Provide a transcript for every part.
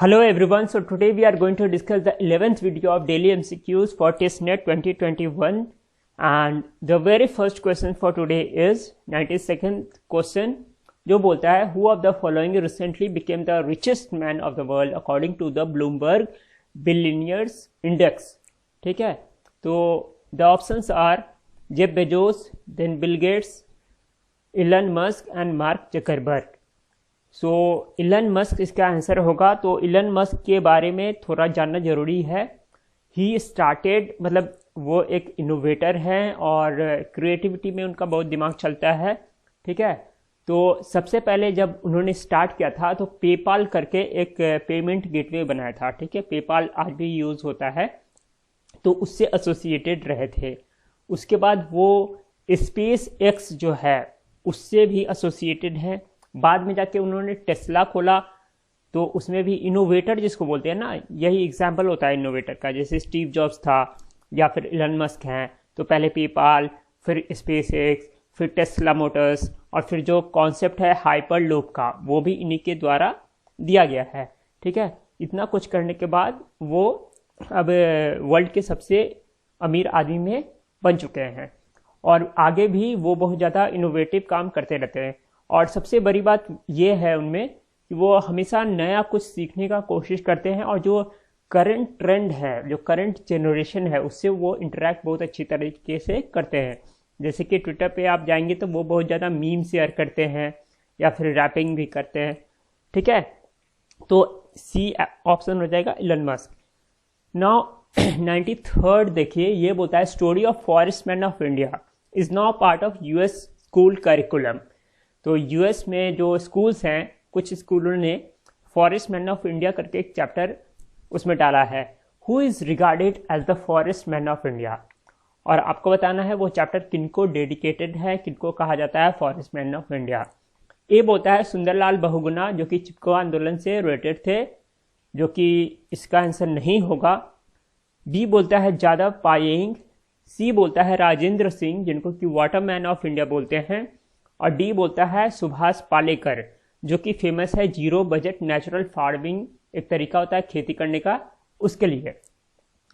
Hello everyone, so today we are going to discuss the 11th video of daily MCQs for TestNet 2021 and the very first question for today is 92nd question जो बोलता है who of the following recently became the richest man of the world according to the Bloomberg Billionaires Index। ठीक है, तो the options are Jeff Bezos, then Bill Gates, Elon Musk and Mark Zuckerberg। So Elon Musk इसका answer होगा। तो Elon Musk के बारे में थोड़ा जानना ज़रूरी है। ही स्टार्टेड मतलब वो एक इनोवेटर हैं और क्रिएटिविटी में उनका बहुत दिमाग चलता है। ठीक है, तो सबसे पहले जब उन्होंने स्टार्ट किया था तो पेपाल करके एक पेमेंट गेटवे बनाया था। ठीक है, पेपाल आज भी यूज़ होता है, तो उससे एसोसिएटेड रहे थे। उसके बाद वो स्पेस एक्स जो है उससे भी एसोसिएटेड है। बाद में जाके उन्होंने टेस्ला खोला, तो उसमें भी इनोवेटर जिसको बोलते हैं ना, यही एग्जाम्पल होता है इनोवेटर का। जैसे स्टीव जॉब्स था या फिर इलन मस्क हैं, तो पहले पेपाल, फिर स्पेस एक्स, फिर टेस्ला मोटर्स और फिर जो कॉन्सेप्ट है हाइपर लूप का वो भी इन्हीं के द्वारा दिया गया है। ठीक है, इतना कुछ करने के बाद वो अब वर्ल्ड के सबसे अमीर आदमी में बन चुके हैं और आगे भी वो बहुत ज़्यादा इनोवेटिव काम करते रहते हैं। और सबसे बड़ी बात ये है उनमें कि वो हमेशा नया कुछ सीखने का कोशिश करते हैं और जो करंट ट्रेंड है, जो करंट जनरेशन है, उससे वो इंटरेक्ट बहुत अच्छी तरीके से करते हैं। जैसे कि ट्विटर पे आप जाएंगे तो वो बहुत ज़्यादा मीम शेयर करते हैं या फिर रैपिंग भी करते हैं। ठीक है, तो सी ऑप्शन हो जाएगा इलन मस्क। नाउ 93rd देखिए, ये बोलता है story of forest man of India is now part of US school curriculum. तो यूएस में जो स्कूल्स हैं, कुछ स्कूलों ने फॉरेस्ट मैन ऑफ इंडिया करके एक चैप्टर उसमें डाला है। Who is regarded as the forest man of India, और आपको बताना है वो चैप्टर किनको डेडिकेटेड है, किनको कहा जाता है फॉरेस्ट मैन ऑफ इंडिया। ए बोलता है सुंदरलाल बहुगुणा जो कि चिपको आंदोलन से रिलेटेड थे, जो कि इसका आंसर नहीं होगा। बी बोलता है जादव पायेंग। सी बोलता है राजेंद्र सिंह जिनको कि वाटर मैन ऑफ इंडिया बोलते हैं। और डी बोलता है सुभाष पालेकर जो कि फेमस है जीरो बजट नेचुरल फार्मिंग, एक तरीका होता है खेती करने का, उसके लिए।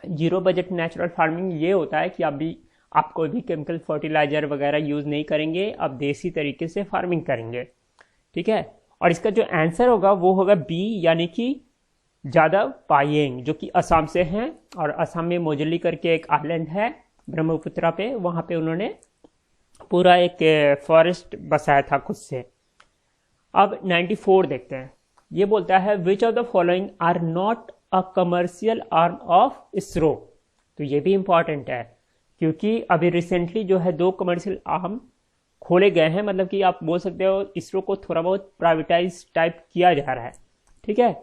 जीरो बजट नेचुरल फार्मिंग ये होता है कि आप कोई भी केमिकल फर्टिलाइजर वगैरह यूज़ नहीं करेंगे, आप देसी तरीके से फार्मिंग करेंगे। ठीक है, और इसका जो आंसर होगा वो होगा बी, यानी कि जादव पायेंग जो कि असम से हैं। और असम में मोजली करके एक आइलैंड है ब्रह्मपुत्रा पे, वहाँ पे उन्होंने पूरा एक फॉरेस्ट बसाया था खुद से। अब 94 देखते हैं। ये बोलता है which of the following are not a commercial arm of ISRO. तो ये भी इंपॉर्टेंट है क्योंकि अभी रिसेंटली जो है 2 कमर्शियल आर्म खोले गए हैं, मतलब कि आप बोल सकते हो इसरो को थोड़ा बहुत प्राइवेटाइज टाइप किया जा रहा है। ठीक है,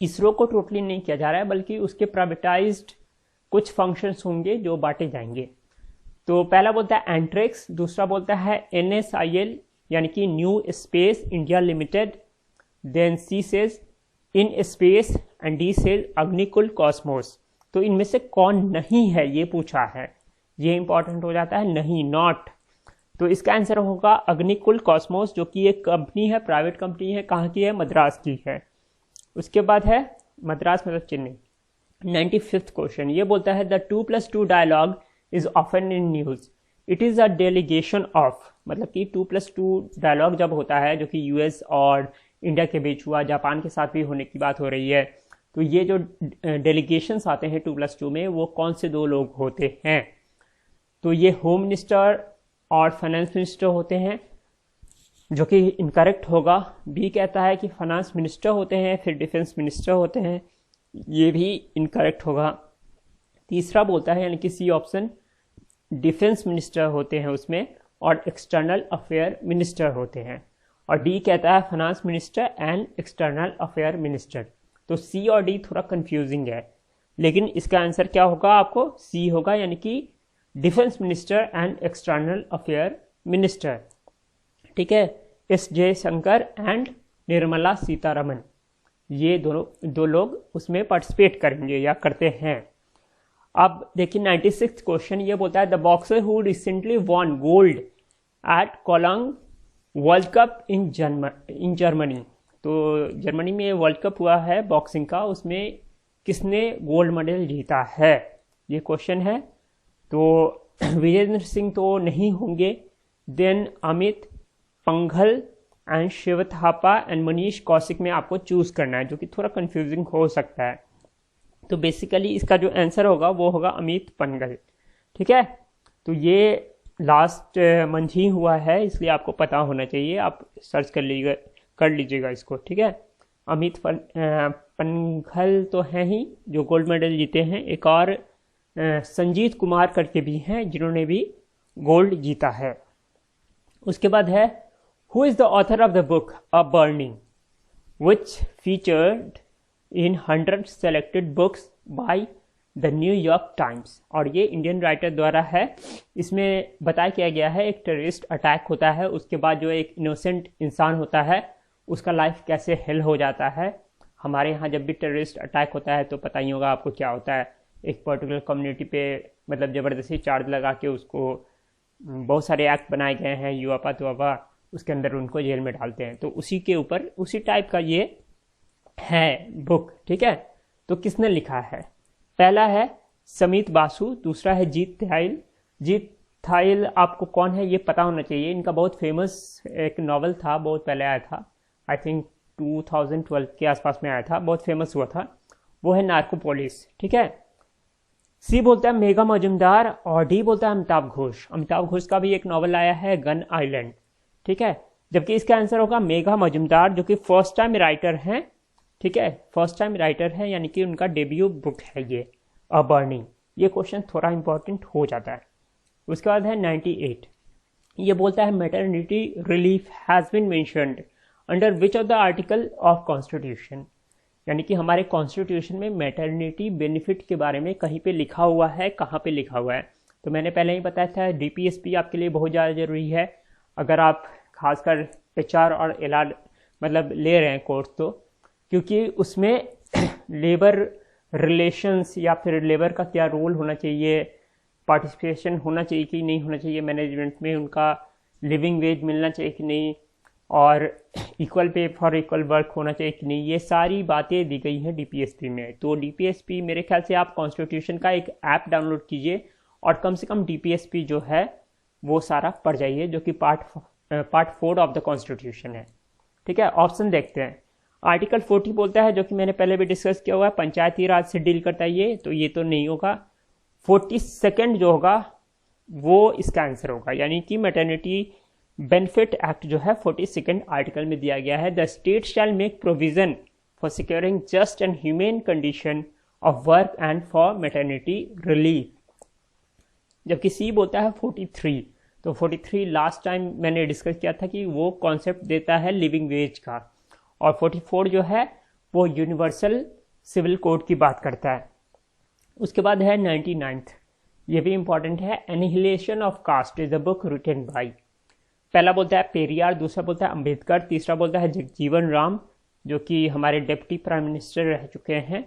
इसरो को टोटली नहीं किया जा रहा है, बल्कि उसके प्राइवेटाइज्ड कुछ फंक्शंस होंगे जो बांटे जाएंगे। तो पहला बोलता है एंट्रिक्स, दूसरा बोलता है NSIL यानी कि New Space India Limited, then C says in space and D says Agnikul Cosmos. तो इनमें से कौन नहीं है ये पूछा है, ये इंपॉर्टेंट हो जाता है, नहीं, नॉट। तो इसका आंसर होगा अग्निकुल कॉस्मोस जो कि एक कंपनी है, प्राइवेट कंपनी है। कहाँ की है? मद्रास की है। उसके बाद है मद्रास मतलब चेन्नई। 95th क्वेश्चन ये बोलता है the 2+2 dialogue is often in news. It is a delegation of, मतलब कि 2+2 डायलॉग जब होता है जो कि यूएस और इंडिया के बीच हुआ, जापान के साथ भी होने की बात हो रही है, तो ये जो डेलीगेशंस आते हैं 2+2 में वो कौन से 2 लोग होते हैं? तो ये होम मिनिस्टर और फाइनेंस मिनिस्टर होते हैं, जो कि इनकरेक्ट होगा। बी कहता है कि फाइनेंस मिनिस्टर होते हैं, फिर डिफेंस मिनिस्टर होते हैं, ये भी इनकरेक्ट होगा। तीसरा बोलता है यानी कि सी ऑप्शन डिफेंस मिनिस्टर होते हैं उसमें, और एक्सटर्नल अफेयर मिनिस्टर होते हैं। और डी कहता है finance minister and external affair minister. तो सी और डी थोड़ा कंफ्यूजिंग है, लेकिन इसका आंसर क्या होगा? आपको सी होगा, यानी कि defence minister and external affair minister. ठीक है, S जयशंकर एंड निर्मला सीतारमन, ये दोनों 2 लोग उसमें पार्टिसिपेट करेंगे या करते हैं। अब देखिए 96th क्वेश्चन ये बोलता है the boxer who recently won gold at Cologne World Cup in Germany. तो जर्मनी में वर्ल्ड कप हुआ है बॉक्सिंग का, उसमें किसने गोल्ड मेडल जीता है, ये क्वेश्चन है। तो विजेंद्र सिंह तो नहीं होंगे, then Amit Panghal and Shiva Thapa and Manish Kaushik में आपको चूज करना है, जो कि थोड़ा कंफ्यूजिंग हो सकता है। तो बेसिकली इसका जो आंसर होगा वो होगा अमित पंघल, ठीक है। तो ये लास्ट मंथ ही हुआ है, इसलिए आपको पता होना चाहिए, आप सर्च कर लीजिएगा इसको, ठीक है। अमित पंघल तो हैं ही जो गोल्ड मेडल जीते हैं, एक और संजीत कुमार करके भी हैं जिन्होंने भी गोल्ड जीता है। उसके बाद है who is the author of the book a burning which featured in 100 selected books by the New York times. और ये इंडियन राइटर द्वारा है। इसमें बताया किया गया है एक टेररिस्ट अटैक होता है, उसके बाद जो एक इनोसेंट इंसान होता है उसका लाइफ कैसे हेल हो जाता है। हमारे यहाँ जब भी टेररिस्ट अटैक होता है तो पता ही होगा आपको क्या होता है, एक पर्टिकुलर कम्युनिटी पे मतलब ज़बरदस्ती चार्ज लगा के उसको बहुत सारे एक्ट बनाए गए हैं, युवापा तुआपा, उसके अंदर उनको जेल में डालते हैं। तो उसी के ऊपर उसी टाइप का ये है बुक, ठीक है। तो किसने लिखा है? पहला है समित बासु, दूसरा है जीत थाइल। जीत थाइल आपको कौन है ये पता होना चाहिए, इनका बहुत फेमस एक नॉवल था, बहुत पहले आया था, आई थिंक 2012 के आसपास में आया था, बहुत फेमस हुआ था, वो है नार्कोपोलिस, ठीक है। सी बोलता है मेघा मजुमदार और डी बोलता है अमिताभ घोष। अमिताभ घोष का भी एक नॉवल आया है गन आइलैंड, ठीक है। जबकि इसका आंसर होगा मेघा मजुमदार, जो कि फर्स्ट टाइम राइटर हैं, ठीक है, फर्स्ट टाइम राइटर है, यानी कि उनका डेब्यू बुक है ये अ बर्निंग। ये क्वेश्चन थोड़ा इंपॉर्टेंट हो जाता है। उसके बाद है 98, ये बोलता है maternity relief has been mentioned under which of the article of constitution. यानी कि हमारे कॉन्स्टिट्यूशन में मैटरनिटी बेनिफिट के बारे में कहीं पे लिखा हुआ है, कहाँ पे लिखा हुआ है। तो मैंने पहले ही बताया था DPSP आपके लिए बहुत ज़्यादा ज़रूरी है, अगर आप खासकर HR और LR मतलब ले रहे हैं कोर्स, तो क्योंकि उसमें लेबर रिलेशंस या फिर लेबर का क्या रोल होना चाहिए, पार्टिसिपेशन होना चाहिए कि नहीं होना चाहिए मैनेजमेंट में, उनका लिविंग वेज मिलना चाहिए कि नहीं, और equal pay for equal work होना चाहिए कि नहीं, ये सारी बातें दी गई हैं DPSP में। तो DPSP मेरे ख्याल से आप कॉन्स्टिट्यूशन का एक ऐप डाउनलोड कीजिए और कम से कम DPSP जो है वो सारा पढ़ जाइए, जो कि पार्ट 4 ऑफ द कॉन्स्टिट्यूशन है, ठीक है। ऑप्शन देखते हैं। आर्टिकल 40 बोलता है, जो कि मैंने पहले भी डिस्कस किया हुआ है, पंचायती राज से डील करता है ये, तो ये तो नहीं होगा। 42 जो होगा वो इसका आंसर होगा, यानी कि मैटरनिटी बेनिफिट एक्ट जो है 42 आर्टिकल में दिया गया है। The state shall make provision for securing just and humane condition of work and for maternity relief. जबकि सी बोलता है 43, तो 43 लास्ट टाइम मैंने डिस्कस किया था कि वो कॉन्सेप्ट देता है लिविंग वेज का, और 44 जो है वो यूनिवर्सल सिविल कोड की बात करता है। उसके बाद है 99, ये भी इंपॉर्टेंट है। Annihilation of caste is the book written by. पहला बोलता है पेरियार, दूसरा बोलता है अंबेडकर, तीसरा बोलता है जगजीवन राम, जो कि हमारे डिप्टी प्राइम मिनिस्टर रह चुके हैं,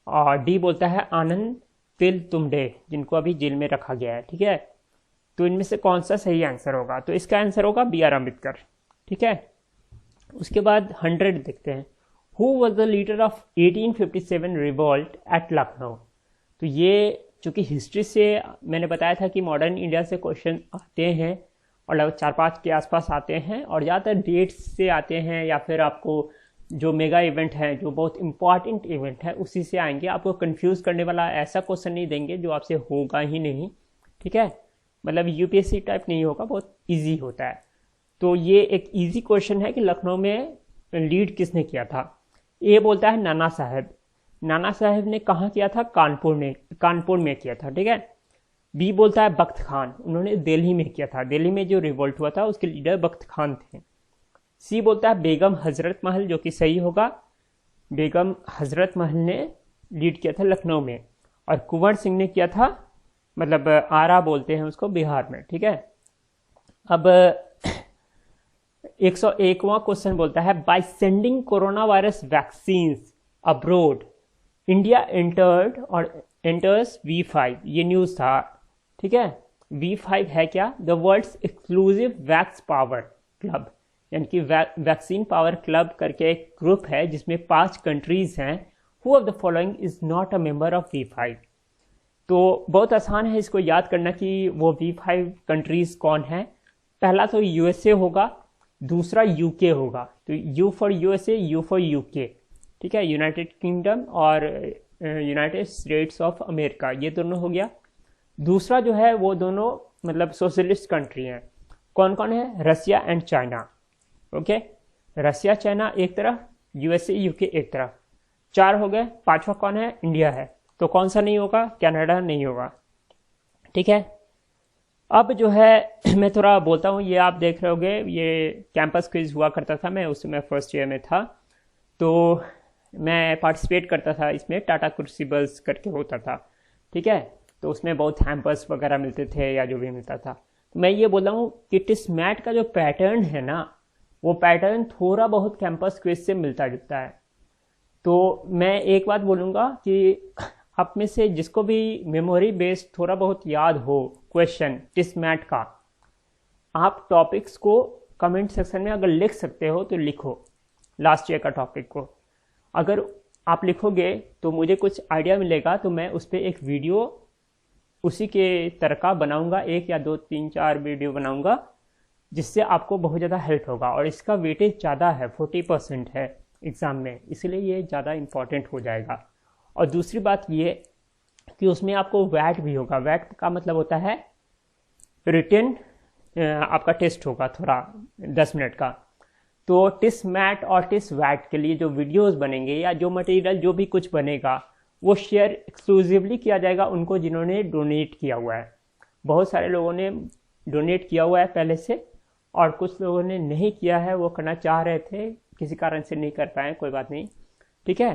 और डी बोलता है आनंद तिल तुमडे, जिनको अभी जेल में रखा गया है, ठीक है। तो इनमें से कौन सा सही आंसर होगा? तो इसका आंसर होगा BR अम्बेडकर, ठीक है। उसके बाद 100 देखते हैं। Who was the leader of 1857 revolt at Lucknow. तो ये चूँकि हिस्ट्री से मैंने बताया था कि मॉडर्न इंडिया से क्वेश्चन आते हैं और लगभग 4-5 के आसपास आते हैं, और ज़्यादातर डेट्स से आते हैं, या फिर आपको जो मेगा इवेंट है, जो बहुत इंपॉर्टेंट इवेंट है, उसी से आएंगे। आपको कंफ्यूज करने वाला ऐसा क्वेश्चन नहीं देंगे जो आपसे होगा ही नहीं, ठीक है। मतलब UPSC टाइप नहीं होगा, बहुत ईजी होता है। तो ये एक ईजी क्वेश्चन है कि लखनऊ में लीड किसने किया था। ए बोलता है नाना साहब। नाना साहब ने कहाँ किया था? कानपुर में किया था, ठीक है। बी बोलता है बख्त खान, उन्होंने दिल्ली में किया था, दिल्ली में जो रिवोल्ट हुआ था उसके लीडर बख्त खान थे। सी बोलता है बेगम हजरत महल, जो कि सही होगा, बेगम हजरत महल ने लीड किया था लखनऊ में, और कुंवर सिंह ने किया था, मतलब आरा बोलते हैं उसको, बिहार में, ठीक है। अब 101वां क्वेश्चन बोलता है by sending corona virus vaccines abroad India enters V5। ये न्यूज़ था, ठीक है। V5 है क्या? The world's exclusive vax power club. यानी कि वैक्सीन पावर क्लब करके एक ग्रुप है जिसमें 5 कंट्रीज हैं। Who of the following is not a member of V5? तो बहुत आसान है इसको याद करना कि वो V5 कंट्रीज कौन है। पहला तो USA होगा, दूसरा UK होगा, तो U for USA, U for UK, ठीक है, यूनाइटेड किंगडम और यूनाइटेड स्टेट्स ऑफ अमेरिका, ये दोनों हो गया। दूसरा जो है वो दोनों मतलब सोशलिस्ट कंट्री हैं। कौन कौन है? Russia and China. Okay, Russia China एक तरफ, USA UK एक तरफ, 4 हो गए। 5वां कौन है? इंडिया है। तो कौन सा नहीं होगा? कनाडा नहीं होगा, ठीक है। अब जो है मैं थोड़ा बोलता हूँ, ये आप देख रहे होगे, ये कैंपस क्विज हुआ करता था, मैं उस समय फर्स्ट ईयर में था, तो मैं पार्टिसिपेट करता था इसमें। टाटा क्रूसिबल्स करके होता था, ठीक है, तो उसमें बहुत हैम्पर्स वगैरह मिलते थे या जो भी मिलता था। तो मैं ये बोल रहा हूँ कि टिस्मैट का जो पैटर्न है ना, वो पैटर्न थोड़ा बहुत कैंपस क्विज से मिलता जुलता है। तो मैं एक बात बोलूँगा कि आप में से जिसको भी मेमोरी बेस्ड थोड़ा बहुत याद हो क्वेश्चन टिस्मैट का, आप टॉपिक्स को कमेंट सेक्शन में अगर लिख सकते हो तो लिखो, लास्ट ईयर का टॉपिक को। अगर आप लिखोगे तो मुझे कुछ आइडिया मिलेगा, तो मैं उस पर एक वीडियो उसी के तरह का बनाऊंगा, 1 या 2 3 4 वीडियो बनाऊंगा, जिससे आपको बहुत ज़्यादा हेल्प होगा। और इसका वेटेज ज़्यादा है, 40% है एग्ज़ाम में, इसलिए ये ज़्यादा इम्पॉर्टेंट हो जाएगा। और दूसरी बात ये कि उसमें आपको वैट भी होगा। वैट का मतलब होता है रिटन आपका टेस्ट होगा थोड़ा 10 मिनट का। तो टिस्मैट और टिस्वैट के लिए जो वीडियोस बनेंगे या जो मटेरियल जो भी कुछ बनेगा, वो शेयर एक्सक्लूसिवली किया जाएगा उनको जिन्होंने डोनेट किया हुआ है। बहुत सारे लोगों ने डोनेट किया हुआ है पहले से, और कुछ लोगों ने नहीं किया है, वो करना चाह रहे थे, किसी कारण से नहीं कर पाए, कोई बात नहीं, ठीक है।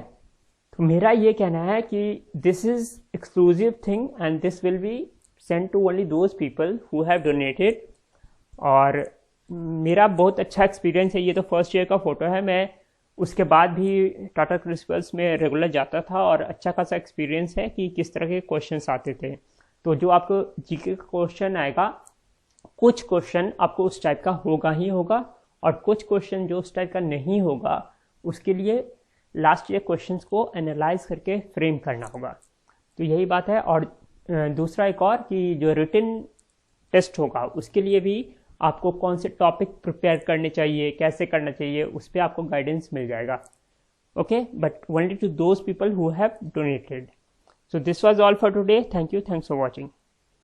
तो मेरा ये कहना है कि this is exclusive thing and this will be send to only those people who have donated. और मेरा बहुत अच्छा एक्सपीरियंस है। ये तो फर्स्ट ईयर का फ़ोटो है, मैं उसके बाद भी टाटा क्रूसिबल्स में रेगुलर जाता था, और अच्छा खासा एक्सपीरियंस है कि किस तरह के क्वेश्चंस आते थे। तो जो आपको जीके का क्वेश्चन आएगा, कुछ क्वेश्चन आपको उस टाइप का होगा ही होगा, और कुछ क्वेश्चन जो उस टाइप का नहीं होगा उसके लिए लास्ट ईयर क्वेश्चंस को एनालाइज करके फ्रेम करना होगा। तो यही बात है। और दूसरा एक और कि जो रिटन टेस्ट होगा उसके लिए भी आपको कौन से टॉपिक प्रिपेयर करने चाहिए, कैसे करना चाहिए, उस पर आपको गाइडेंस मिल जाएगा। Okay, but only to those people who have donated. So this was all for today. Thank you, thanks for watching.